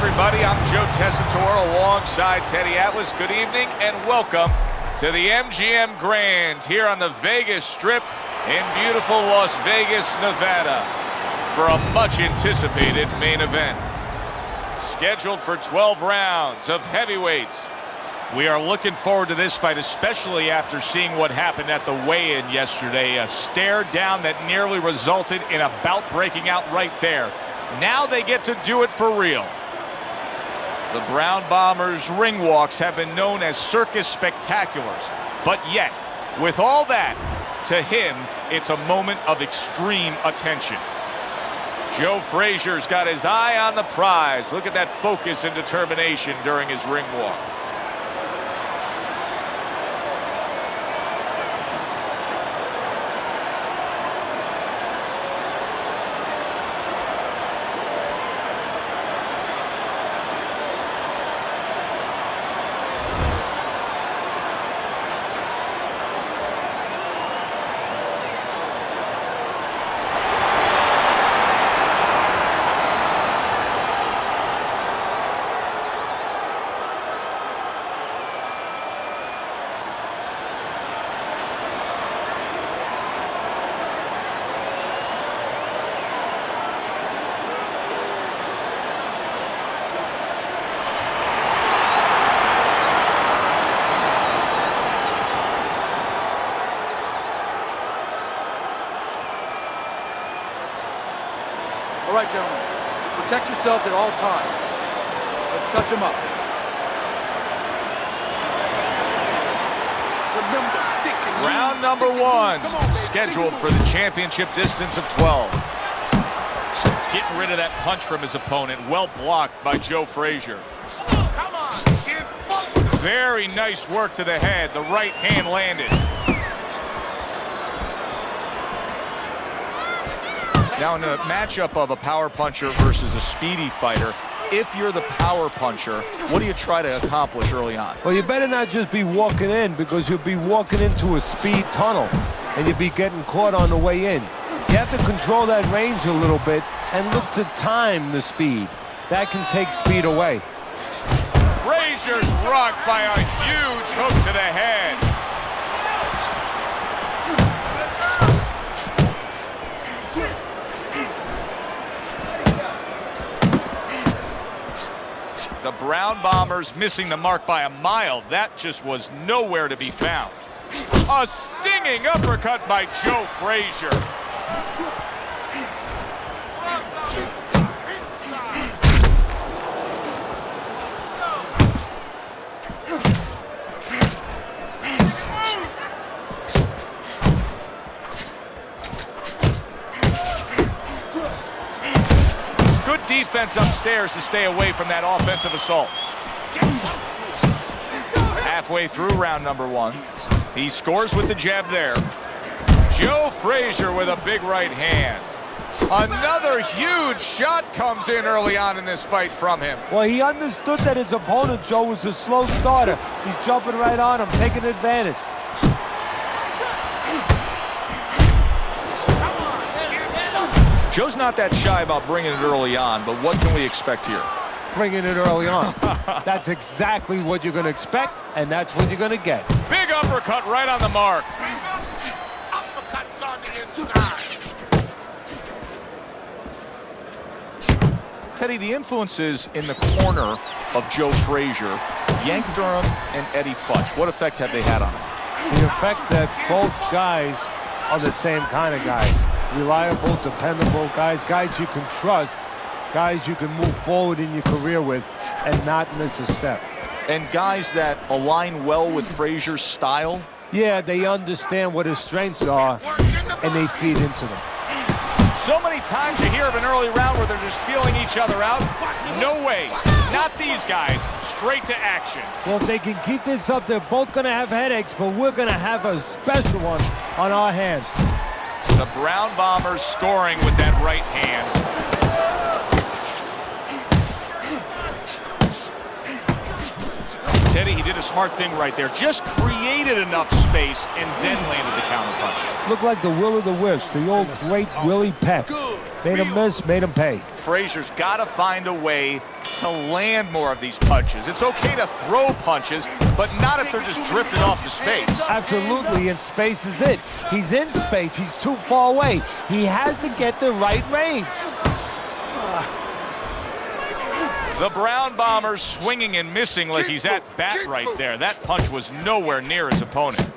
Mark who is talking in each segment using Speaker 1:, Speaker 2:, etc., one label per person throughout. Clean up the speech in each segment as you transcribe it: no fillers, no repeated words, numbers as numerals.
Speaker 1: everybody. I'm Joe Tessitore alongside Teddy Atlas. Good evening and welcome to the MGM Grand here on the Vegas Strip in beautiful Las Vegas, Nevada for a much-anticipated main event. Scheduled for 12 rounds of heavyweights. We are looking forward to this fight, especially after seeing what happened at the weigh-in yesterday. A stare down that nearly resulted in a bout breaking out right there. Now they get to do it for real. The Brown Bombers' ring walks have been known as circus spectaculars. But yet, with all that, to him, it's a moment of extreme attention. Joe Frazier's got his eye on the prize. Look at that focus and determination during his ring walk.
Speaker 2: All right, gentlemen, protect yourselves at all times. Let's touch them up.
Speaker 1: Round number one, scheduled for the championship distance of 12. He's getting rid of that punch from his opponent. Well blocked by Joe Frazier. Very nice work to the head. The right hand landed. Now in a matchup of a power puncher versus a speedy fighter, if you're the power puncher, what do you try to accomplish early on?
Speaker 3: Well, you better not just be walking in, because you'll be walking into a speed tunnel and you'll be getting caught on the way in. You have to control that range a little bit and look to time the speed. That can take speed away.
Speaker 1: Frazier's rocked by a huge hook to the head. The Brown Bombers missing the mark by a mile. That just was nowhere to be found. A stinging uppercut by Joe Frazier. Good defense upstairs to stay away from that offensive assault. Halfway through round number one. He scores with the jab there. Joe Frazier with a big right hand. Another huge shot comes in early on in this fight from him.
Speaker 3: Well, he understood that his opponent, Joe, was a slow starter. He's jumping right on him, taking advantage.
Speaker 1: Joe's not that shy about bringing it early on, but what can we expect here?
Speaker 3: Bringing it early on. That's exactly what you're going to expect, and that's what you're going to get.
Speaker 1: Big uppercut right on the mark.
Speaker 4: Uppercuts on the inside.
Speaker 1: Teddy, the influences in the corner of Joe Frazier, Yank Durham and Eddie Futch, what effect have they had on him?
Speaker 3: The effect that both guys are the same kind of guys. Reliable, dependable guys you can trust, guys you can move forward in your career with and not miss a step.
Speaker 1: And guys that align well with Frazier's style?
Speaker 3: Yeah, they understand what his strengths are, and they feed into them.
Speaker 1: So many times you hear of an early round where they're just feeling each other out. No way. Not these guys. Straight to action.
Speaker 3: Well, if they can keep this up, they're both going to have headaches, but we're going to have a special one on our hands.
Speaker 1: The Brown Bombers scoring with that right hand. Teddy, he did a smart thing right there. Just created enough space and then landed the counterpunch.
Speaker 3: Looked like the will of the wisps, the old great Willie Peck. Made him miss, made him pay.
Speaker 1: Frazier's got to find a way to land more of these punches. It's okay to throw punches, but not if they're just drifting off to space.
Speaker 3: Absolutely, and space is it. He's in space. He's too far away. He has to get the right range.
Speaker 1: The Brown Bomber's swinging and missing like he's at bat right there. That punch was nowhere near his opponent.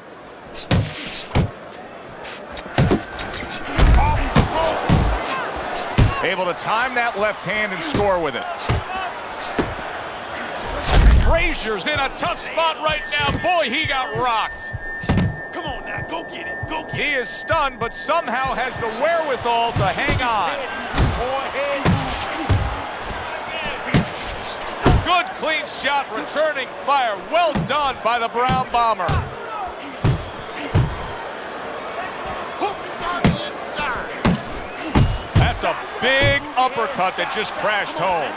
Speaker 1: Able to time that left hand and score with it. Frazier's in a tough spot right now. Boy, he got rocked.
Speaker 4: Come on now, go get it. Go get it.
Speaker 1: He is stunned, but somehow has the wherewithal to hang on. Good clean shot, returning fire. Well done by the Brown Bomber.
Speaker 4: Hooks on the inside.
Speaker 1: That's a big uppercut that just crashed home.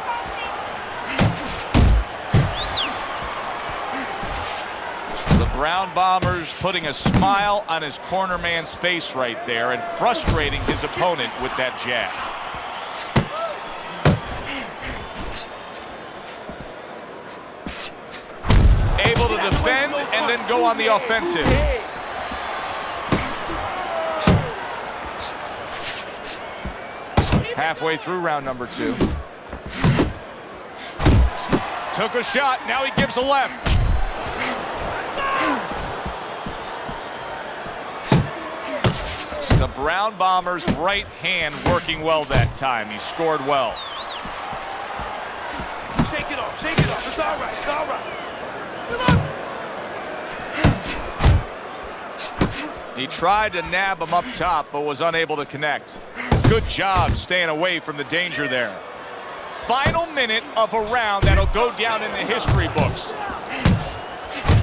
Speaker 1: The Brown Bomber's putting a smile on his corner man's face right there and frustrating his opponent with that jab. Able to defend and then go on the offensive. Halfway through round number 2. Took a shot, now he gives a left. The Brown Bomber's right hand working well that time. He scored well.
Speaker 4: Shake it off, shake it off. It's all right, it's all right.
Speaker 1: He tried to nab him up top, but was unable to connect. Good job staying away from the danger there. Final minute of a round that'll go down in the history books.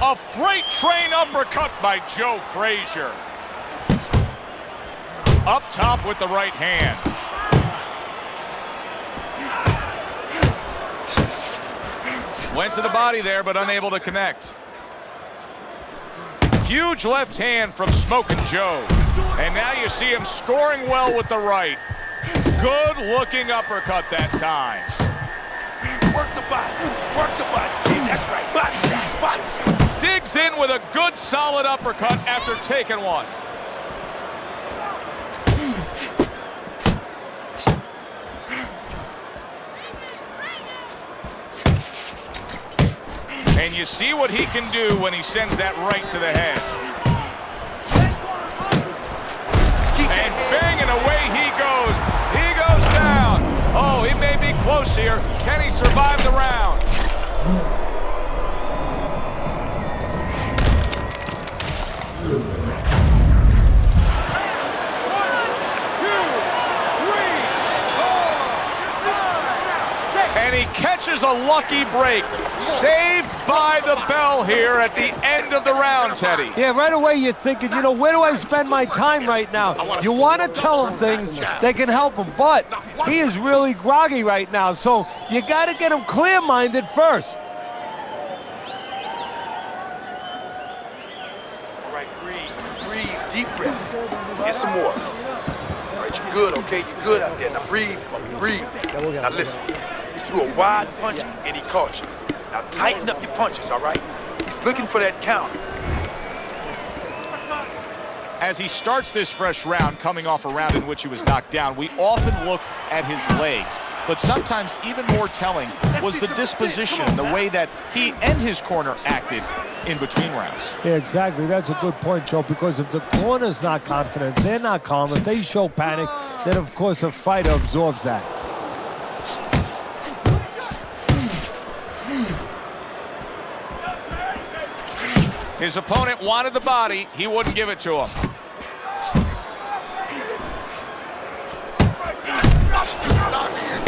Speaker 1: A freight train uppercut by Joe Frazier. Up top with the right hand. Went to the body there, but unable to connect. Huge left hand from Smokin' Joe. And now you see him scoring well with the right. Good looking uppercut that time.
Speaker 4: Work the body, work the body. Yeah, that's right, body shots, body shots.
Speaker 1: Digs in with a good solid uppercut after taking one. And you see what he can do when he sends that right to the head. And banging away he goes. He goes down. Oh, he may be close here. Can he survive the round? And he catches a lucky break. Saved by the bell here at the end of the round, Teddy.
Speaker 3: Yeah, right away you're thinking, you know, where do I spend my time right now? You want to tell him things that can help him, but he is really groggy right now, so you got to get him clear-minded first.
Speaker 4: All right, breathe, deep breath. Get some more. All right, you're good, okay? You're good out there. Now breathe for me, breathe. Now listen, he threw a wide punch and he caught you. Now tighten up your punches, all right? He's looking for that counter.
Speaker 1: As he starts this fresh round, coming off a round in which he was knocked down, we often look at his legs. But sometimes even more telling was the disposition, the way that he and his corner acted in between rounds.
Speaker 3: Yeah, exactly. That's a good point, Joe, because if the corner's not confident, they're not calm, if they show panic, then of course a fighter absorbs that.
Speaker 1: His opponent wanted the body. He wouldn't give it to him.
Speaker 4: Come on, get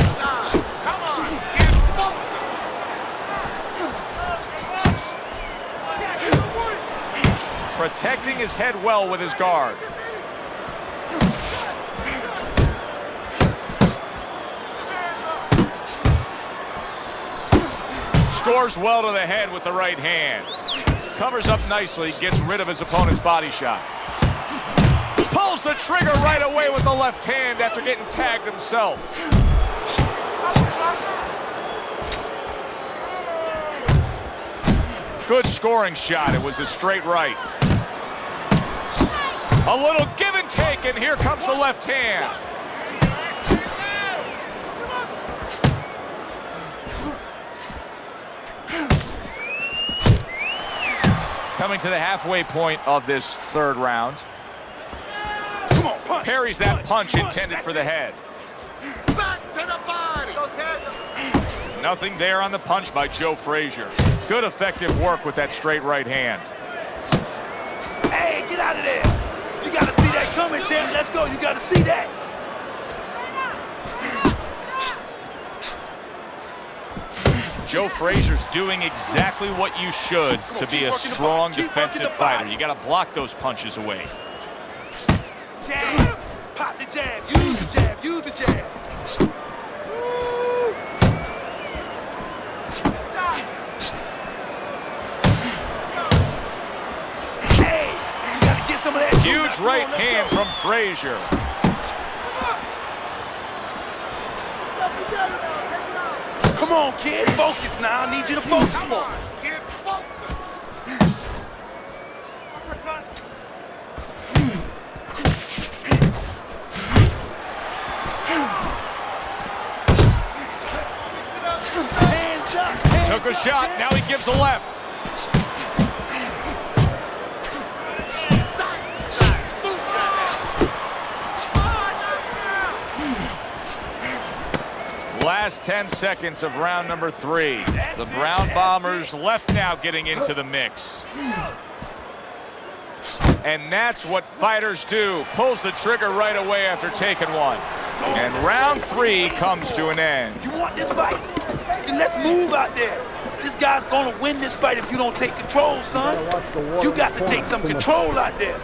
Speaker 1: Protecting his head well with his guard. Scores well to the head with the right hand. Covers up nicely, gets rid of his opponent's body shot. Pulls the trigger right away with the left hand after getting tagged himself. Good scoring shot. It was a straight right. A little give and take, and here comes the left hand. Coming to the halfway point of this third round.
Speaker 4: Come on, punch.
Speaker 1: Parries that punch intended for the head.
Speaker 4: Back to the body.
Speaker 1: Nothing there on the punch by Joe Frazier. Good effective work with that straight right hand.
Speaker 4: Hey, get out of there. You gotta see that coming, champ. Let's go. You gotta see that.
Speaker 1: Joe Frazier's doing exactly what you should to be a strong defensive fighter. You got to block those punches away.
Speaker 4: Jab. Pop the jab. Use the jab. Use the jab. Hey, you got to get some of that.
Speaker 1: Huge right hand from Frazier.
Speaker 4: Come on, kid. Focus now. I need you to focus. Come on, kid. Focus. Hands up.
Speaker 1: Took a shot. Now he gives a left. Last 10 seconds of round number 3. The Brown Bombers left now getting into the mix. And that's what fighters do. Pulls the trigger right away after taking one. And round 3 comes to an end.
Speaker 4: You want this fight? Then let's move out there. This guy's gonna win this fight if you don't take control, son. You got to take some control out there.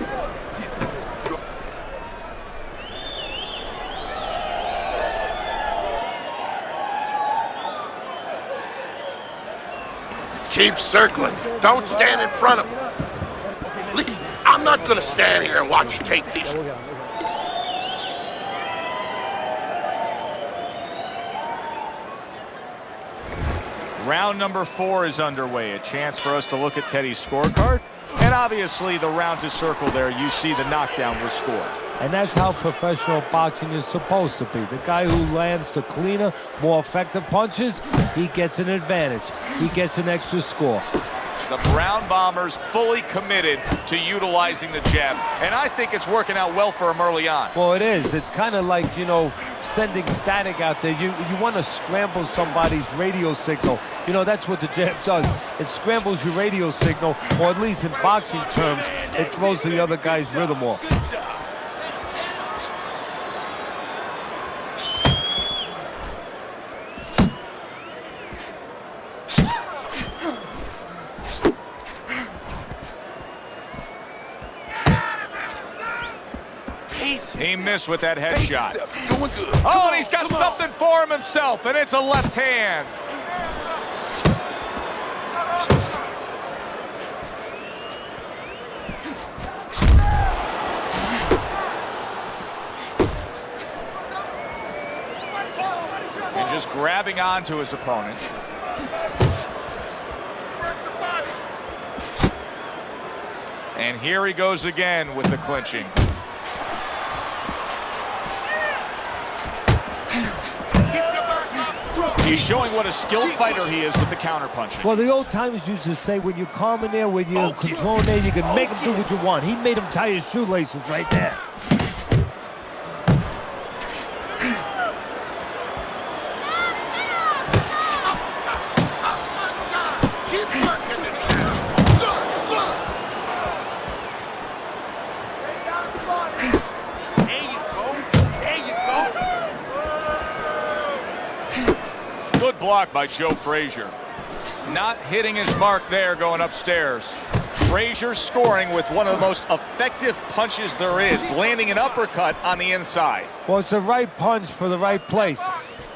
Speaker 5: Keep circling. Don't stand in front of him. Listen, I'm not gonna stand here and watch you take these.
Speaker 1: Round number 4 is underway. A chance for us to look at Teddy's scorecard. And obviously the rounds is circled there. You see the knockdown was scored.
Speaker 3: And that's how professional boxing is supposed to be. The guy who lands the cleaner, more effective punches, he gets an advantage. He gets an extra score.
Speaker 1: The Brown Bombers fully committed to utilizing the jab. And I think it's working out well for him early on.
Speaker 3: Well, it is. It's kind of like, you know, sending static out there. You want to scramble somebody's radio signal. You know, that's what the jab does. It scrambles your radio signal, or at least in boxing terms, it throws the other guy's rhythm off.
Speaker 1: He missed with that headshot.
Speaker 4: Doing good.
Speaker 1: Oh, and he's got something for him himself, and it's a left hand. And just grabbing onto his opponent. And here he goes again with the clinching. He's showing what a skilled fighter he is with the counterpunching.
Speaker 3: Well, the old timers used to say, when you're calm in there, when you're controlling there, you can make him do what you want. He made him tie his shoelaces right there.
Speaker 1: Good block by Joe Frazier. Not hitting his mark there going upstairs. Frazier scoring with one of the most effective punches there is, landing an uppercut on the inside.
Speaker 3: Well, it's the right punch for the right place.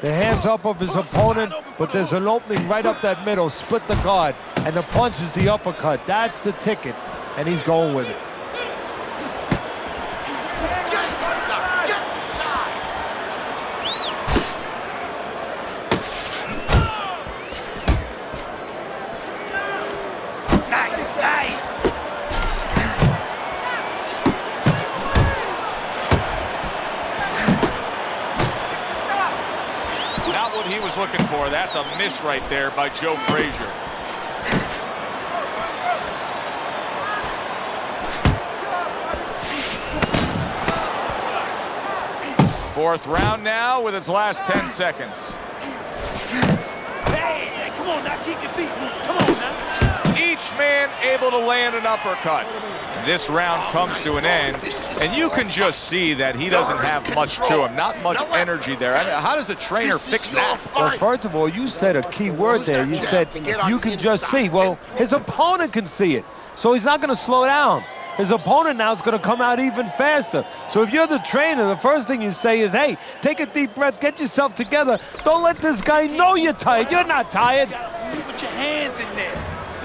Speaker 3: The hands up of his opponent, but there's an opening right up that middle, split the guard, and the punch is the uppercut. That's the ticket, and he's going with it.
Speaker 1: looking for. That's a miss right there by Joe Frazier. Fourth round now with its last 10 seconds.
Speaker 2: Hey, come on now, keep your feet moving. Come on now.
Speaker 1: Each man able to land an uppercut. This round comes to an end, and you can just see that he doesn't have much to him. Not much energy there. I mean, how does a trainer fix that?
Speaker 3: Well, first of all, you said a key word there. You said you can just see. Well, his opponent can see it, so he's not going to slow down. His opponent now is going to come out even faster. So if you're the trainer, the first thing you say is, hey, take a deep breath, get yourself together. Don't let this guy know you're tired. You're not tired.
Speaker 4: Put your hands in there.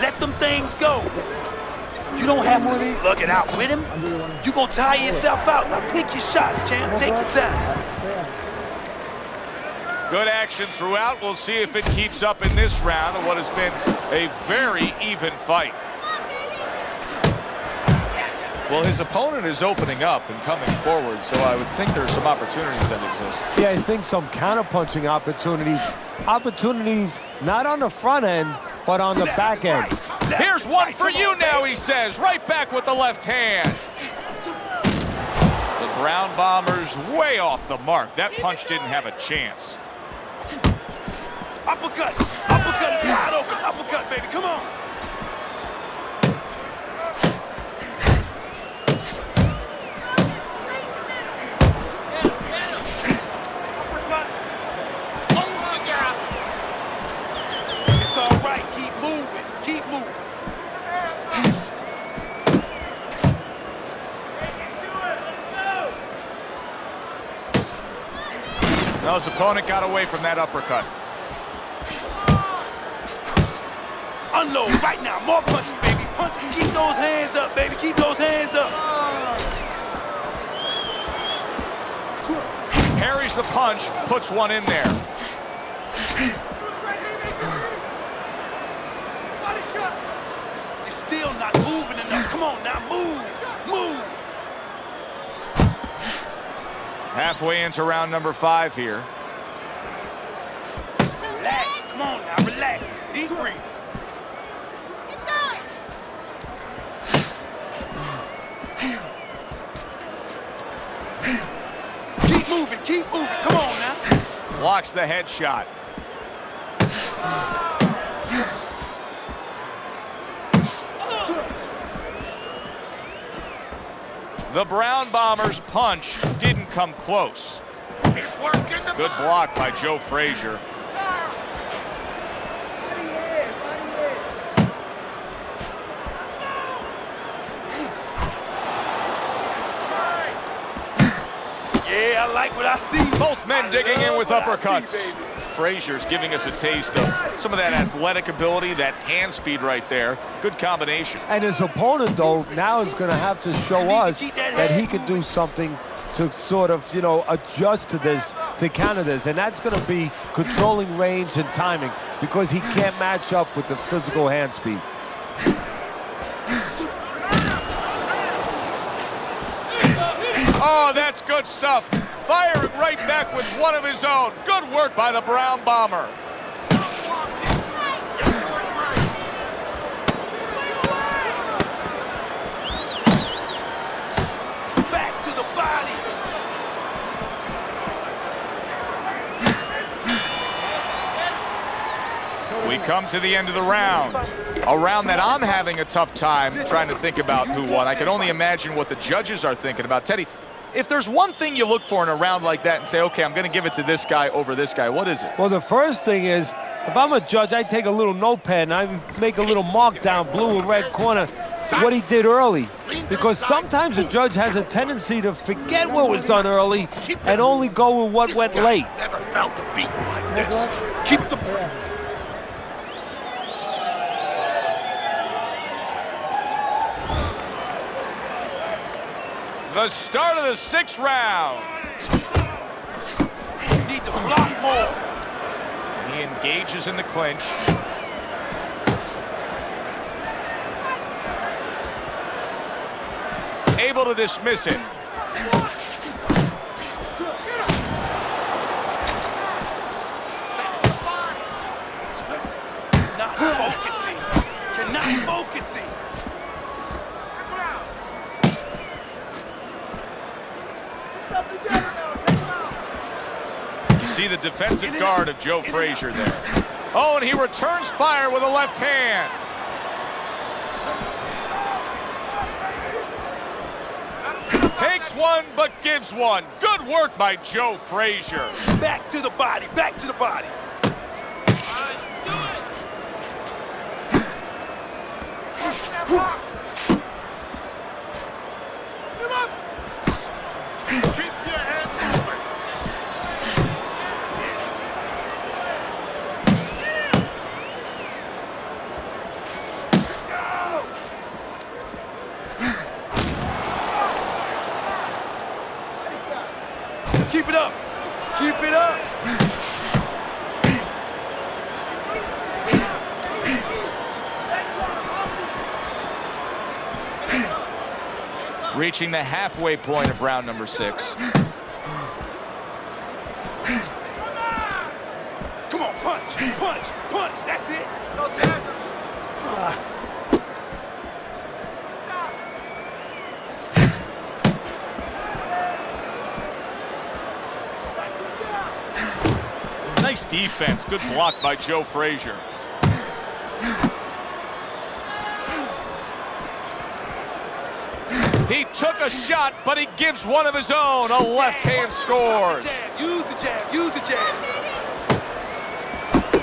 Speaker 4: Let them things go. You don't have to slug it out with him. You're going to tire yourself out. Now pick your shots, champ. Take your time.
Speaker 1: Good action throughout. We'll see if it keeps up in this round of what has been a very even fight. Well, his opponent is opening up and coming forward, so I would think there's some opportunities that exist.
Speaker 3: Yeah, I think some counterpunching opportunities. Opportunities not on the front end, but on the back end.
Speaker 1: Here's one for you now, he says. Right back with the left hand. The Brown Bombers way off the mark. That punch didn't have a chance.
Speaker 4: Uppercut. Uppercut is wide open. Uppercut, baby. Come on. It's all right. Keep moving. Keep moving.
Speaker 1: Now his opponent got away from that uppercut.
Speaker 4: Unload right now. More punches, baby. Punch. Keep those hands up, baby. Keep those hands up.
Speaker 1: Parries the punch, puts one in there.
Speaker 4: You're still not moving enough. Come on now. Move. Move.
Speaker 1: Halfway into round number 5 here.
Speaker 4: Relax. Come on now. Relax. Deep breathe. Keep moving. Keep moving. Come on now.
Speaker 1: Blocks the headshot. The Brown Bombers' punch didn't come close. Good block by Joe Frazier.
Speaker 4: Yeah, I like what I see.
Speaker 1: Both men digging in with uppercuts.
Speaker 4: See, baby.
Speaker 1: Frazier's giving us a taste of some of that athletic ability, that hand speed right there. Good combination.
Speaker 3: And his opponent, though, now is going to have to show us that he can do something to sort of, you know, adjust to this, to counter this. And that's going to be controlling range and timing, because he can't match up with the physical hand speed.
Speaker 1: Oh, that's good stuff. Firing right back with one of his own. Good work by the Brown Bomber.
Speaker 4: Back to the body.
Speaker 1: We come to the end of the round. A round that I'm having a tough time trying to think about who won. I can only imagine what the judges are thinking about. Teddy, if there's one thing you look for in a round like that and say, okay, I'm going to give it to this guy over this guy, what is it?
Speaker 3: Well, the first thing is, if I'm a judge, I take a little notepad and I make a little mark down, blue or red corner, what he did early. Because sometimes a judge has a tendency to forget what was done early and only go with what went late.
Speaker 5: Never felt a beat like this. Keep the
Speaker 1: The start of the 6th round.
Speaker 4: You need to block more.
Speaker 1: He engages in the clinch. Able to dismiss it. be the defensive guard of Joe Frazier there. Oh, and he returns fire with a left hand. Takes one, but gives one. Good work by Joe Frazier.
Speaker 4: Back to the body, back to the body. Keep it up. Keep it up.
Speaker 1: Reaching the halfway point of round number 6.
Speaker 4: Come on, punch, punch, punch. That's it.
Speaker 1: Nice defense. Good block by Joe Frazier. He took a shot, but he gives one of his own. A left hand scores.
Speaker 4: Use the jab, use the jab.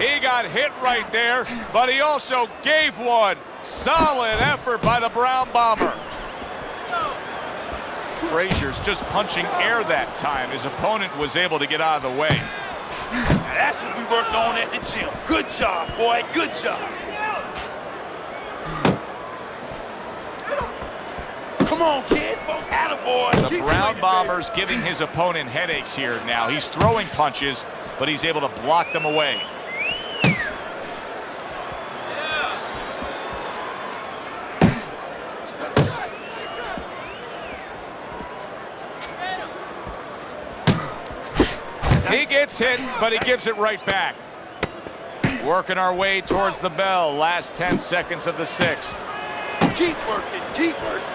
Speaker 1: He got hit right there, but he also gave one. Solid effort by the Brown Bomber. Frazier's just punching air that time. His opponent was able to get out of the way.
Speaker 4: Now that's what we worked on at the gym. Good job, boy, good job. Come on, kid, folk, attaboy.
Speaker 1: The Brown Bomber's giving his opponent headaches here now. He's throwing punches, but he's able to block them away. He gets hit, but he gives it right back. Working our way towards the bell. Last 10 seconds of the 6th.
Speaker 4: Keep working, keep working.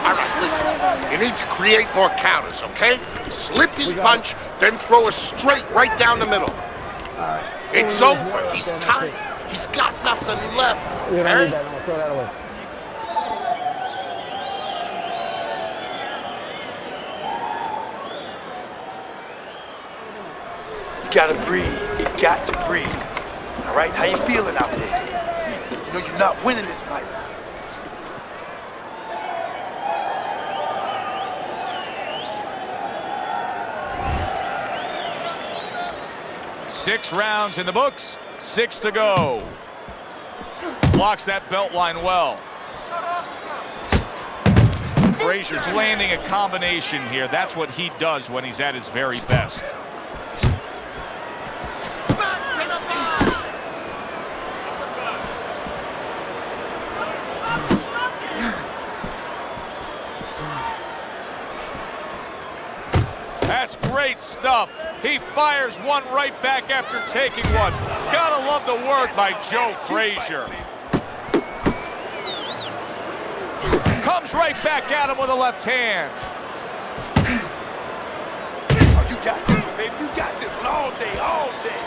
Speaker 5: All right, listen. You need to create more counters, okay? Slip his punch, then throw a straight right down the middle. It's over. He's tired. He's got nothing left. Okay?
Speaker 6: Throw that away.
Speaker 4: You gotta breathe. You got to breathe. All right, how you feeling out there? You know you're not winning this fight.
Speaker 1: Six rounds in the books, 6 to go. Blocks that belt line well. Frazier's landing a combination here. That's what he does when he's at his very best. That's great stuff. He fires one right back after taking one. Gotta love the work by Joe Frazier. Comes right back at him with a left hand.
Speaker 4: Oh, you got this one, baby. You got this one all day, all day.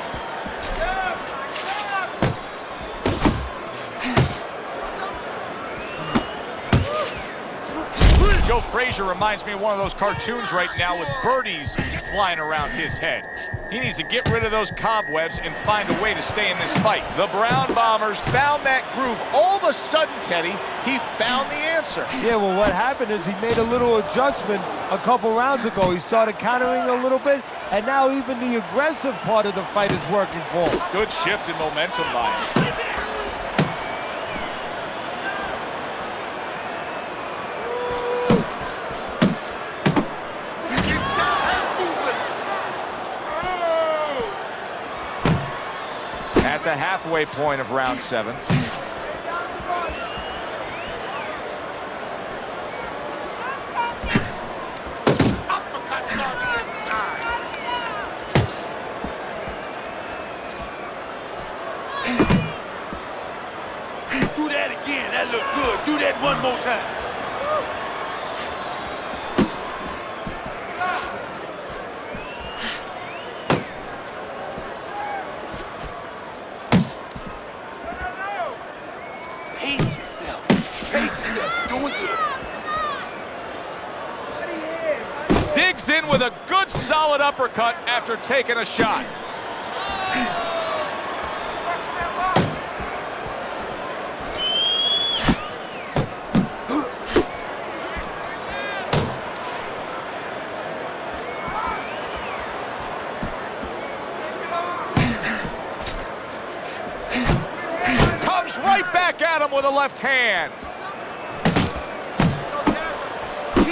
Speaker 1: Joe Frazier reminds me of one of those cartoons right now with birdies flying around his head. He needs to get rid of those cobwebs and find a way to stay in this fight. The Brown Bombers found that groove. All of a sudden, Teddy, he found the answer.
Speaker 3: Yeah, well, what happened is he made a little adjustment a couple rounds ago. He started countering a little bit, and now even the aggressive part of the fight is working for him.
Speaker 1: Good shift in momentum by him. At the halfway point of round 7.
Speaker 5: Uppercuts on the inside.
Speaker 4: Do that again. That looked good. Do that one more time.
Speaker 1: solid uppercut after taking a shot. Comes right back at him with a left hand.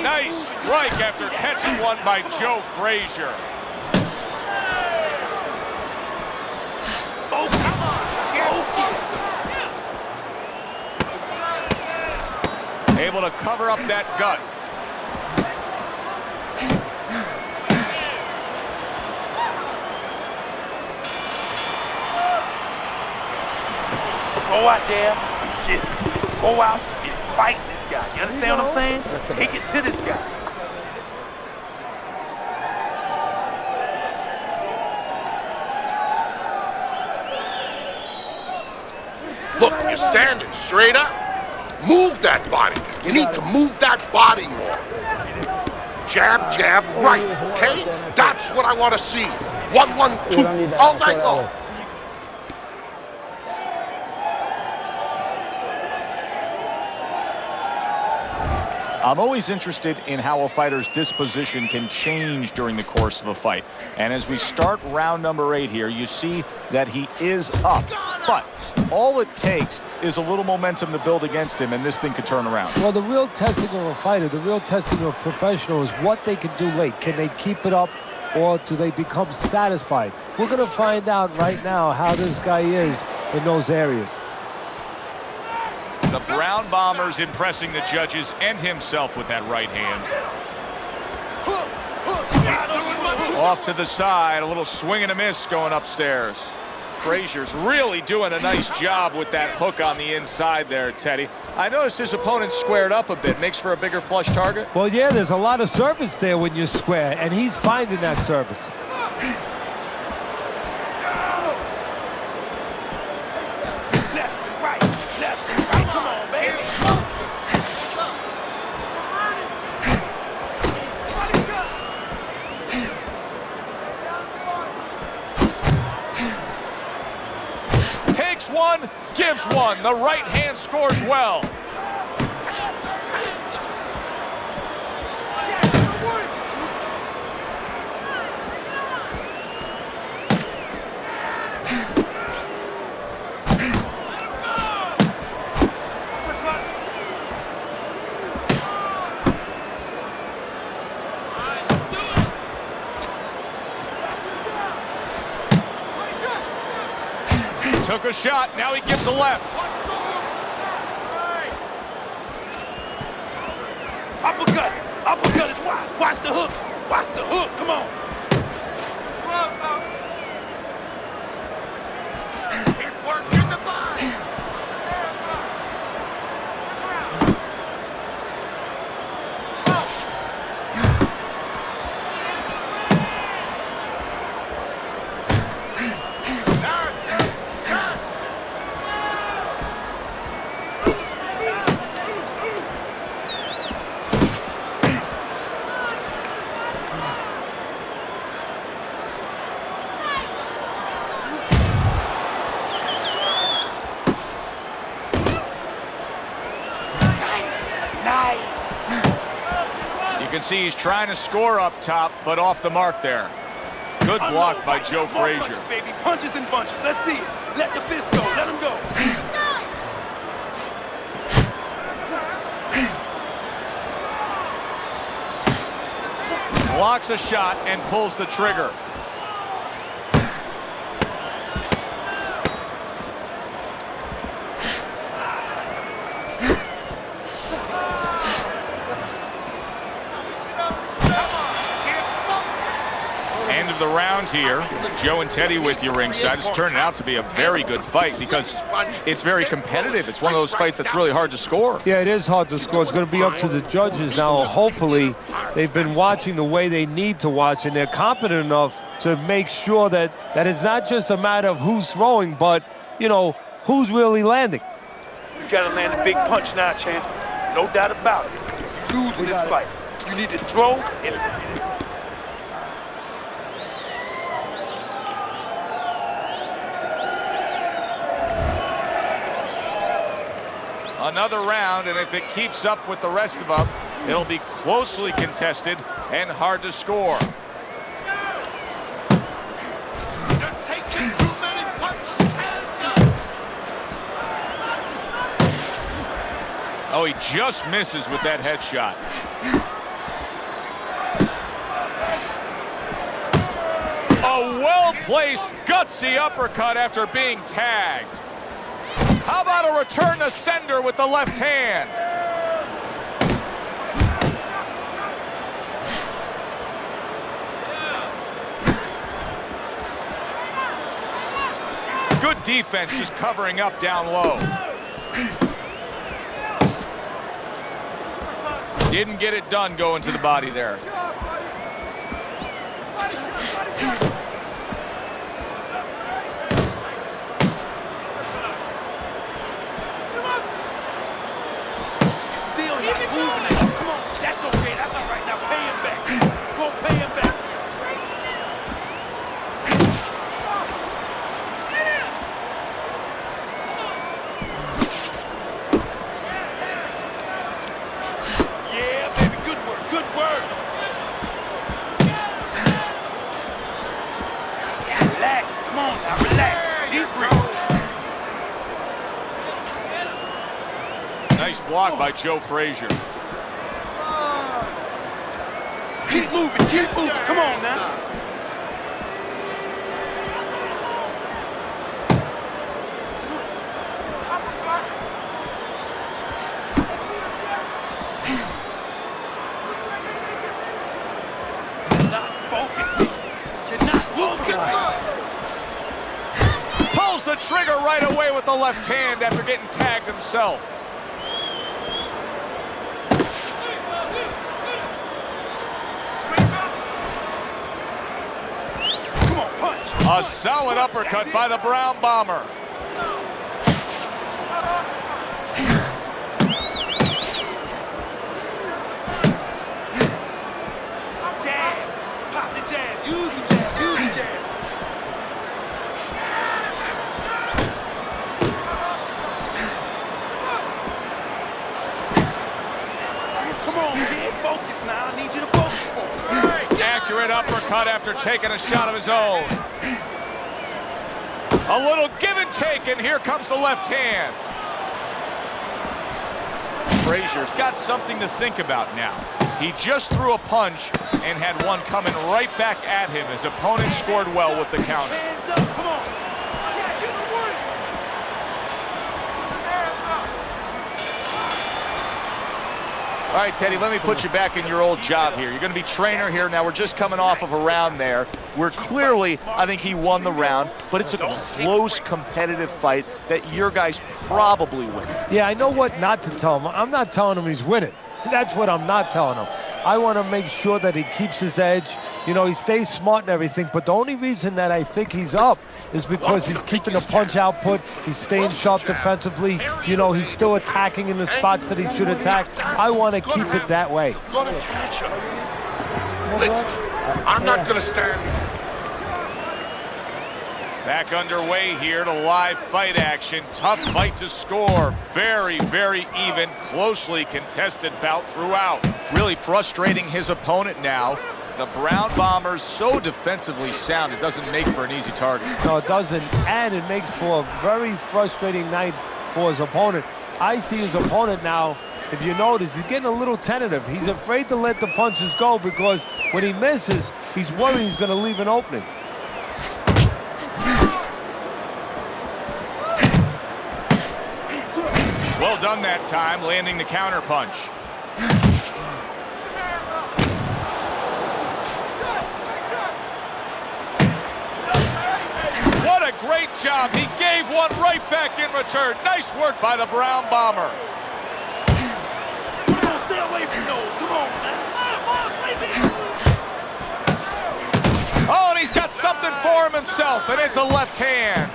Speaker 1: Nice strike after catching one by Joe Frazier. Able to cover up that gut.
Speaker 4: Go out there, go out and fight this guy. You understand what I'm saying? Take it to this guy.
Speaker 5: Look, you're standing straight up. Move that body. You need to move that body more. Jab, jab, right, okay? That's what I want to see. 1, 1, 2, all night long.
Speaker 1: I'm always interested in how a fighter's disposition can change during the course of a fight. And as we start round number 8 here, you see that he is up. But all it takes is a little momentum to build against him, and this thing could turn around.
Speaker 3: Well, the real testing of a fighter, the real testing of a professional is what they can do late. Can they keep it up, or do they become satisfied? We're going to find out right now how this guy is in those areas.
Speaker 1: The Brown Bombers impressing the judges and himself with that right hand. Off to the side, a little swing and a miss going upstairs. Frazier's really doing a nice job with that hook on the inside there, Teddy. I noticed his opponent squared up a bit. Makes for a bigger flush target.
Speaker 3: Well, yeah, there's a lot of surface there when you square, and he's finding that surface.
Speaker 1: One, gives one. The right hand scores well. Took a shot, now he gives a left.
Speaker 4: Uppercut, uppercut is wide. Watch the hook, watch the hook, come on.
Speaker 5: Keep working the body.
Speaker 1: You can see he's trying to score up top, but off the mark there. Good block by Joe Frazier.
Speaker 4: Punches, baby. Punches and bunches. Let's see it. Let the fist go. Let him go.
Speaker 1: Blocks a shot and pulls the trigger. End of the round here. Joe and Teddy with you ringside. It's turning out to be a very good fight because it's very competitive. It's one of those fights that's really hard to score.
Speaker 3: Yeah, it is hard to score. It's going to be up to the judges now. Hopefully, they've been watching the way they need to watch, and they're competent enough to make sure that it's not just a matter of who's throwing, but, you know, who's really landing.
Speaker 4: You got to land a big punch now, champ. No doubt about it. You lose in this fight. You need to throw and...
Speaker 1: Another round, and if it keeps up with the rest of them, it'll be closely contested and hard to score.
Speaker 5: You're taking too many punches. Hands up.
Speaker 1: Oh, he just misses with that headshot. A well-placed, gutsy uppercut after being tagged. How about a return to sender with the left hand? Good defense, just covering up down low. Didn't get it done going to the body there. Nice block by Joe Frazier.
Speaker 4: Keep moving, come on now. You're not focusing.
Speaker 1: Pulls the trigger right away with the left hand after getting tagged himself. A solid uppercut by the Brown Bomber.
Speaker 4: Jab, pop the jab, use the jab, use the jab. Come on, kid, focus now. I need you to focus for me.
Speaker 1: Accurate uppercut after taking a shot of his own. A little give and take, and here comes the left hand. Frazier's got something to think about now. He just threw a punch and had one coming right back at him. His opponent scored well with the counter.
Speaker 4: Hands up, come on.
Speaker 1: All right, Teddy, let me put you back in your old job here. You're going to be trainer here. Now, we're just coming off of a round there where clearly, I think he won the round, but it's a close, competitive fight that your guys probably win.
Speaker 3: Yeah, I know what not to tell him. I'm not telling him he's winning. That's what I'm not telling him. I want to make sure that he keeps his edge. You know, he stays smart and everything, but the only reason that I think he's up is because he's keeping the punch output, he's staying sharp defensively, you know, he's still attacking in the spots that he should attack. I want to keep it that way.
Speaker 5: Listen, I'm not going to stand.
Speaker 1: Back underway here to live fight action. Tough fight to score. Very, very even, closely contested bout throughout. Really frustrating his opponent now. The Brown Bomber's so defensively sound, it doesn't make for an easy target.
Speaker 3: No, it doesn't, and it makes for a very frustrating night for his opponent. I see his opponent now, if you notice, he's getting a little tentative. He's afraid to let the punches go because when he misses, he's worried he's going to leave an opening.
Speaker 1: Well done that time, landing the counter punch. What a great job. He gave one right back in return. Nice work by the Brown Bomber.
Speaker 4: Come on, stay away from those. Come on, man.
Speaker 1: Oh, and he's got something for him himself, and it's a left hand.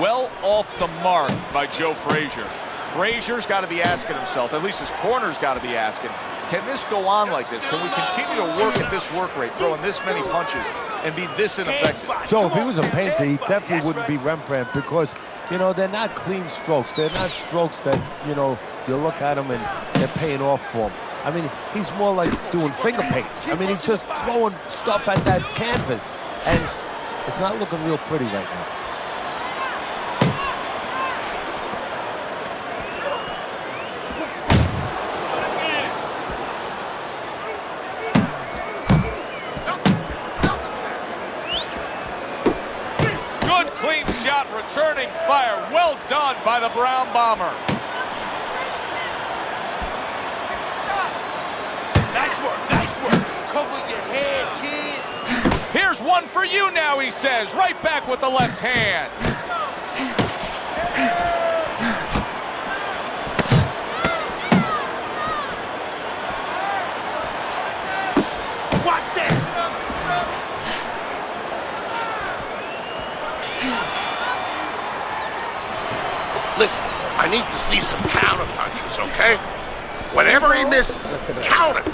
Speaker 1: well off the mark by Joe Frazier. Frazier's got to be asking himself, at least his corner's got to be asking, can this go on like this? Can we continue to work at this work rate, throwing this many punches, and be this ineffective?
Speaker 3: Joe, if he was a painter, he definitely wouldn't be Rembrandt because, you know, they're not clean strokes. They're not strokes that, you know, you look at them and they're paying off for him. I mean, he's more like doing finger paints. I mean, he's just throwing stuff at that canvas, and it's not looking real pretty right now.
Speaker 1: Good clean shot, returning fire. Well done by the Brown Bomber.
Speaker 4: Nice work, nice work. Cover your head, kid.
Speaker 1: Here's one for you now, he says. Right back with the left hand.
Speaker 4: Watch that.
Speaker 5: Listen, I need to see some counter punches, okay? Whenever he misses, count him.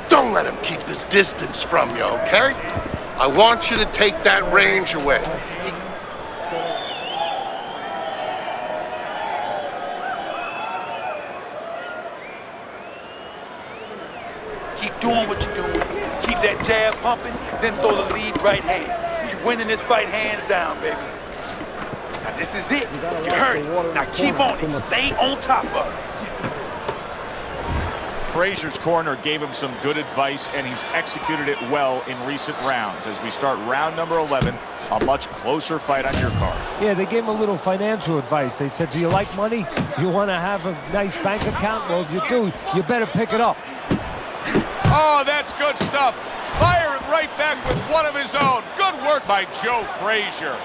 Speaker 5: Don't let him keep his distance from you, okay? I want you to take that range away.
Speaker 6: Keep doing what you're doing. Keep that jab pumping, then throw the lead right hand. You're winning this fight hands down, baby. Now this is it. You heard it. Now keep on it. Stay on top of it.
Speaker 1: Frazier's corner gave him some good advice, and he's executed it well in recent rounds. As we start round number 11, a much closer fight on your card.
Speaker 3: Yeah, they gave him a little financial advice. They said, do you like money? You want to have a nice bank account? Well, if you do, you better pick it up.
Speaker 1: Oh, that's good stuff. Firing right back with one of his own. Good work by Joe Frazier.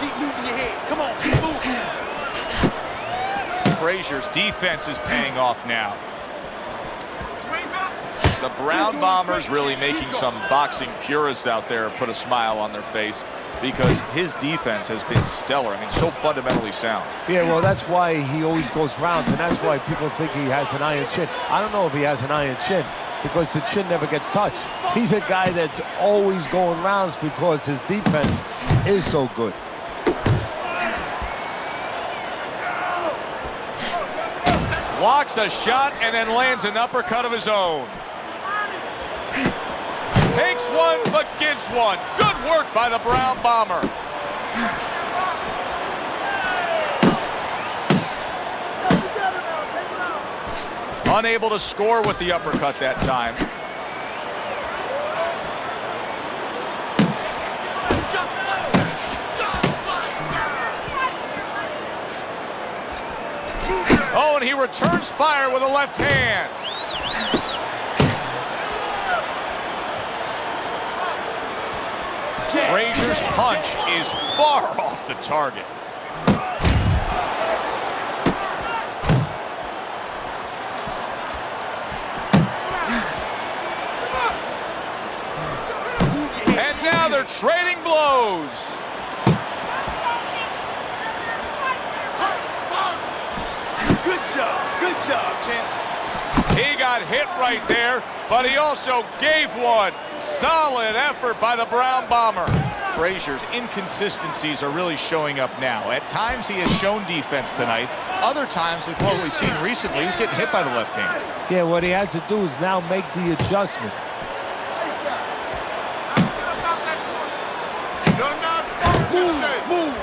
Speaker 6: Keep moving your head. Come on, keep moving.
Speaker 1: Frazier's defense is paying off now. The Brown Bombers really making some boxing purists out there put a smile on their face because his defense has been stellar. I mean, so fundamentally sound.
Speaker 3: Yeah, well, that's why he always goes rounds, and that's why people think he has an iron chin. I don't know if he has an iron chin because the chin never gets touched. He's a guy that's always going rounds because his defense is so good.
Speaker 1: Blocks a shot and then lands an uppercut of his own. Takes one but gives one. Good work by the Brown Bomber. Unable to score with the uppercut that time. Oh, and he returns fire with a left hand. Frazier's punch is far off the target. And now they're trading blows.
Speaker 6: Good job, champ.
Speaker 1: He got hit right there, but he also gave one. Solid effort by the Brown Bomber. Frazier's inconsistencies are really showing up now. At times he has shown defense tonight. Other times, with what we've seen recently, he's getting hit by the left hand.
Speaker 3: Yeah, what he has to do is now make the adjustment.
Speaker 6: Move.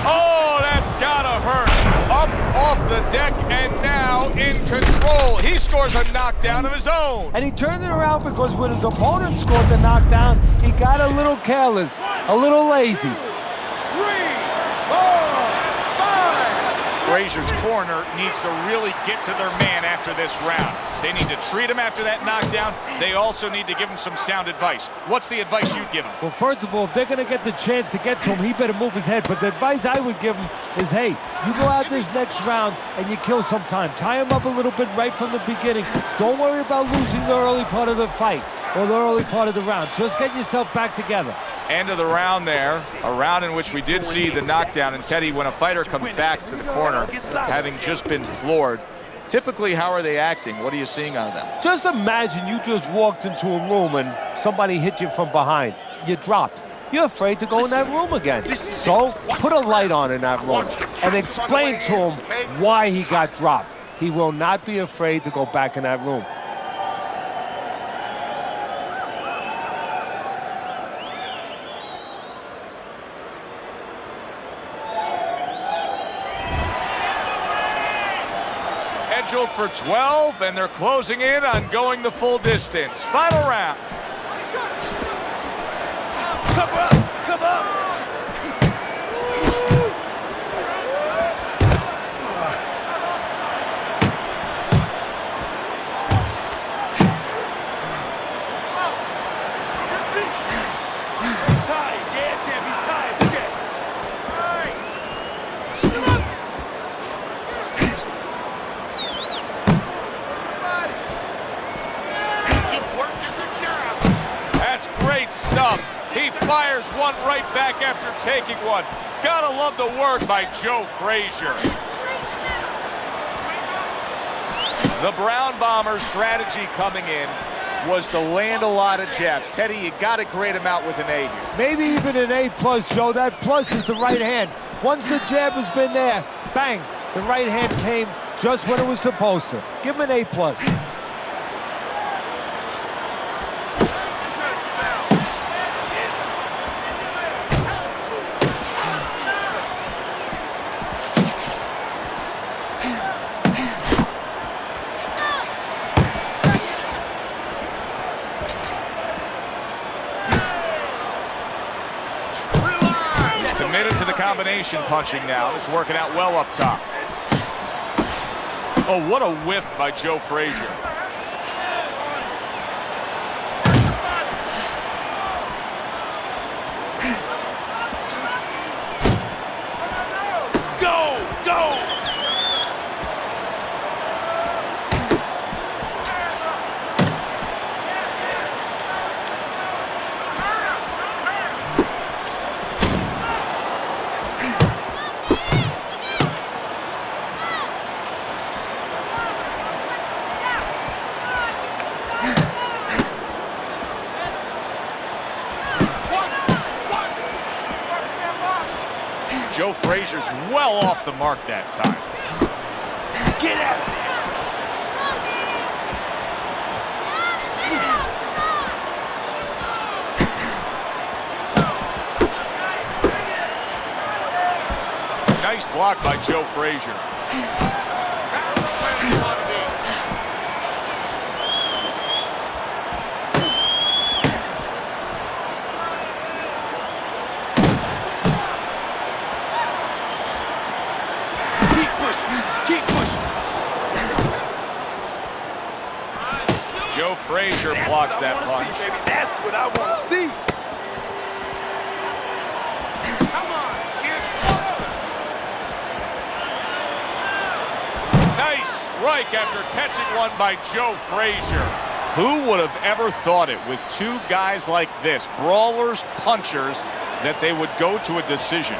Speaker 1: Oh, that's gotta hurt. Up off the deck and now in control. He scores a knockdown of his own.
Speaker 3: And he turned it around because when his opponent scored the knockdown, he got a little careless, a little lazy.
Speaker 6: 3, 4, 5.
Speaker 1: Frazier's corner needs to really get to their man after this round. They need to treat him after that knockdown. They also need to give him some sound advice. What's the advice you'd give him?
Speaker 3: Well, first of all, if they're going to get the chance to get to him, he better move his head. But the advice I would give him is, hey, you go out this next round and you kill some time. Tie him up a little bit right from the beginning. Don't worry about losing the early part of the fight or the early part of the round. Just get yourself back together.
Speaker 1: End of the round there, a round in which we did see the knockdown. And Teddy, when a fighter comes back to the corner, having just been floored, typically, how are they acting? What are you seeing out of them?
Speaker 3: Just imagine you just walked into a room and somebody hit you from behind. You dropped. You're afraid to go in that room again. So put a light on in that room and explain to him why he got dropped. He will not be afraid to go back in that room.
Speaker 1: Scheduled for 12, and they're closing in on going the full distance. Final round.
Speaker 6: Come up! Come up! He's tired, yeah, champ. He's tired. Look at him.
Speaker 1: Great stuff. He fires one right back after taking one. Gotta love the work by Joe Frazier. The Brown Bombers' strategy coming in was to land a lot of jabs. Teddy, you gotta grade him out with an A here.
Speaker 3: Maybe even an A+, Joe. That plus is the right hand. Once the jab has been there, bang, the right hand came just when it was supposed to. Give him an A+.
Speaker 1: Committed to the combination punching now. It's working out well up top. Oh, what a whiff by Joe Frazier.
Speaker 6: Go! Go!
Speaker 1: Joe Frazier's well off the mark that time.
Speaker 6: Get out of there!
Speaker 1: Nice block by Joe Frazier. Joe Frazier blocks that punch.
Speaker 6: See, baby. That's what I want to see.
Speaker 5: Come on, kid.
Speaker 1: Nice strike after catching one by Joe Frazier. Who would have ever thought it with two guys like this, brawlers, punchers, that they would go to a decision?